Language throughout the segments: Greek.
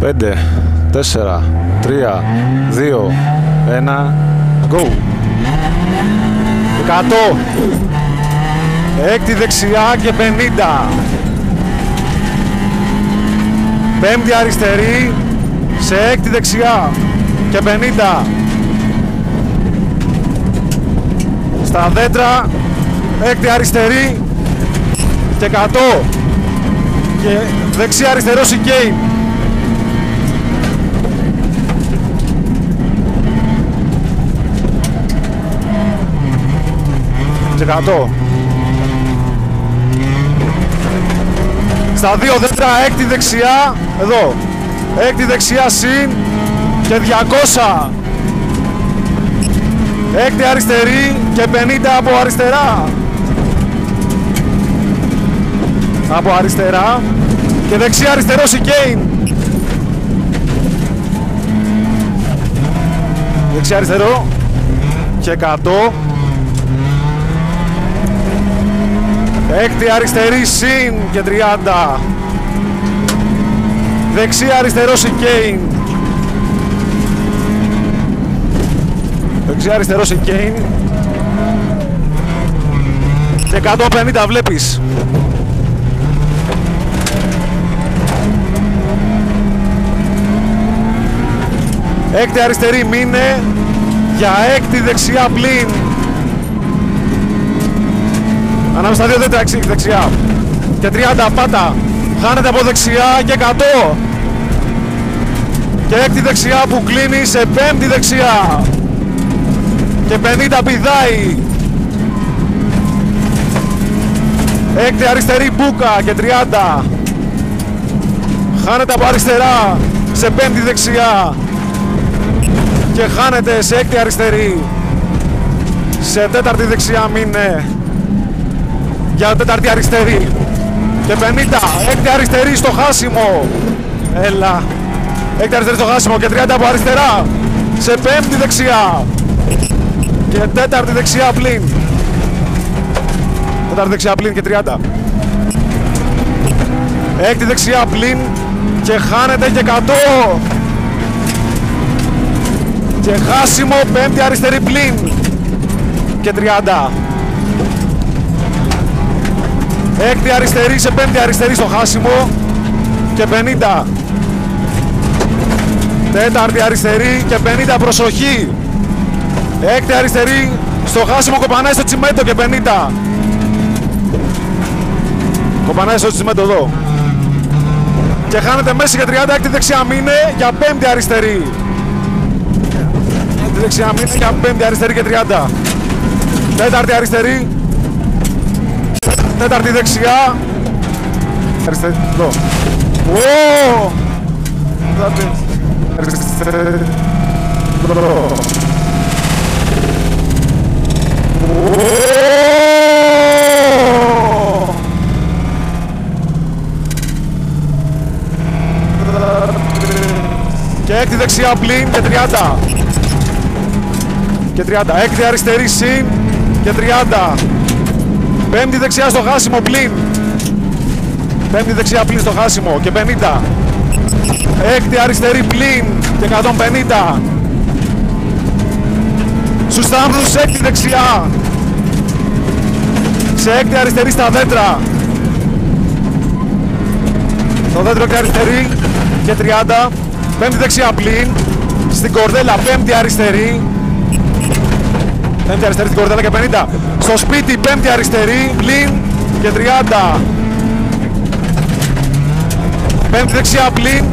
5, 4, 3, 2, 1, go! 100, έκτη δεξιά και 50, πέμπτη αριστερή σε έκτη δεξιά και 50, στα δέντρα έκτη αριστερή και 100 και δεξιά αριστερό σικέιν. Και 100. Στα δύο δέντρα έκτη δεξιά, εδώ, έκτη δεξιά συν και 200. Έκτη αριστερή και 50 από αριστερά. Από αριστερά και δεξιά αριστερό σικέιν. Δεξιά αριστερό και 100. Έκτη αριστερή συν και 30. Δεξιά αριστερό σικέιν. Δεξιά αριστερό σικέιν. Και 150 βλέπεις. Έκτη αριστερή μείνε για έκτη δεξιά πλην. Ανάμεσα στα δύο δέντρα δεξιά. Και 30 πάτα. Χάνεται από δεξιά και 100. Και έκτη δεξιά που κλείνει σε πέμπτη δεξιά. Και 50 πηδάει. Έκτη αριστερή μπούκα και 30. Χάνεται από αριστερά σε πέμπτη δεξιά. Και χάνεται σε έκτη αριστερή. Σε τέταρτη δεξιά μείνε για τέταρτη αριστερή. Και 50. Έκτη αριστερή στο χάσιμο. Έλα. Έκτη αριστερή στο χάσιμο και 30 από αριστερά. Σε πέμπτη δεξιά. Και τέταρτη δεξιά πλην. Τέταρτη δεξιά πλην και 30. Έκτη δεξιά πλην και χάνεται και 100. Και χάσιμο πέμπτη αριστερή πλην και 30. Έκτη αριστερή σε πέμπτη αριστερή στο χάσιμο και 50. Τέταρτη αριστερή και 50 προσοχή. Έκτη αριστερή στο χάσιμο κοπανάει στο τσιμέντο και 50. Κοπανάει στο τσιμέντο εδώ. Και χάνεται μέση και 30. Έκτη δεξιά μείνε για πέμπτη αριστερή. Έκτη δεξιά μείνε για πέμπτη αριστερή και 30. Τέταρτη αριστερή. Τέταρτη δεξιά. Αριστερή, εδώ. Ω! Αριστερή. Εδώ. Και έκτη δεξιά πλην και 30. Και 30. Έκτη αριστερή συν και 30. Πέμπτη δεξιά στο χάσιμο πλην. Πέμπτη δεξιά πλην στο χάσιμο και 50. Έκτη αριστερή πλην και 150. Στους θάμνους έκτη δεξιά. Σε έκτη αριστερή στα δέντρα. Στο δέντρο και αριστερή και 30. Πέμπτη δεξιά πλην. Στην κορδέλα πέμπτη αριστερή. Πέμπτη αριστερή στην κορδέλα και 50. Στο σπίτι πέμπτη αριστερή πλην και 30. Πέμπτη δεξιά πλην.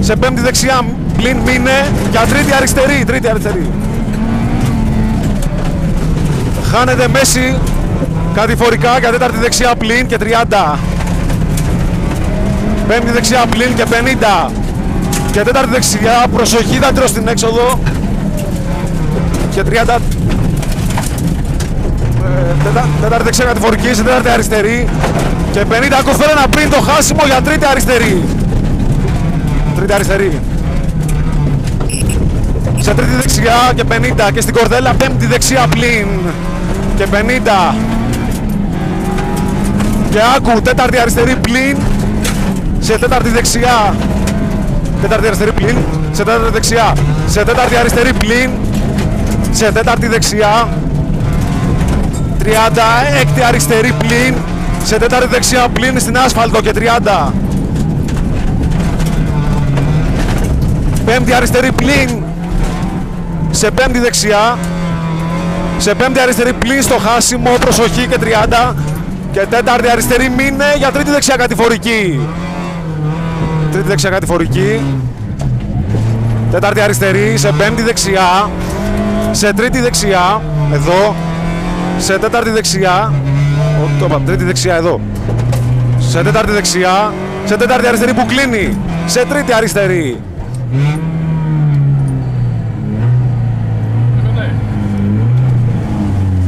Σε πέμπτη δεξιά πλην μείνε για τρίτη αριστερή. Τρίτη αριστερή. Χάνεται μέση κατηφορικά για τέταρτη δεξιά πλην και 30. Πέμπτη δεξιά πλην και 50. Και τέταρτη δεξιά προσοχή δέντρο στην έξοδο. Και 30. Τέταρτη δεξιά κατηφορική σε τέταρτη αριστερή. Και 50 κοφέρα να πριν το χάσιμο για τρίτη αριστερή. Τρίτη αριστερή. Σε τρίτη δεξιά και 50. Και στην κορδέλα πέμπτη δεξιά πλην και 50. Και άκου τέταρτη αριστερή πλην. Σε τέταρτη δεξιά τέταρτη αριστερή πλην, σε τέταρτη δεξιά, σε τέταρτη αριστερή πλην, σε τέταρτη δεξιά, 36η αριστερή πλην, σε τέταρτη δεξιά πλην στην άσφαλτο και 30. Πέμπτη αριστερή πλην, σε πέμπτη δεξιά, σε πέμπτη αριστερή πλην στο χάσιμο, προσοχή και 30. Και τέταρτη αριστερή μείνε για τρίτη δεξιά κατηφορική. Τρίτη δεξιά κατηφορική. Τέταρτη αριστερή, σε πέμπτη δεξιά, σε τρίτη δεξιά, εδώ, σε τέταρτη δεξιά, το είπα, τρίτη δεξιά εδώ, σε τέταρτη δεξιά, σε τέταρτη αριστερή που κλείνει, σε τρίτη αριστερή.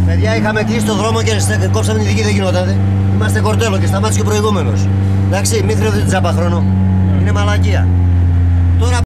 Παιδιά, είχαμε κλείσει το δρόμο και κόψαμε την δική, δεν γινόταν. Είμαστε κορτέλο και σταμάτησε και ο προηγούμενος. Εντάξει, μην χρειάζεται τζάπα χρόνο. Είναι μαλακία. Τώρα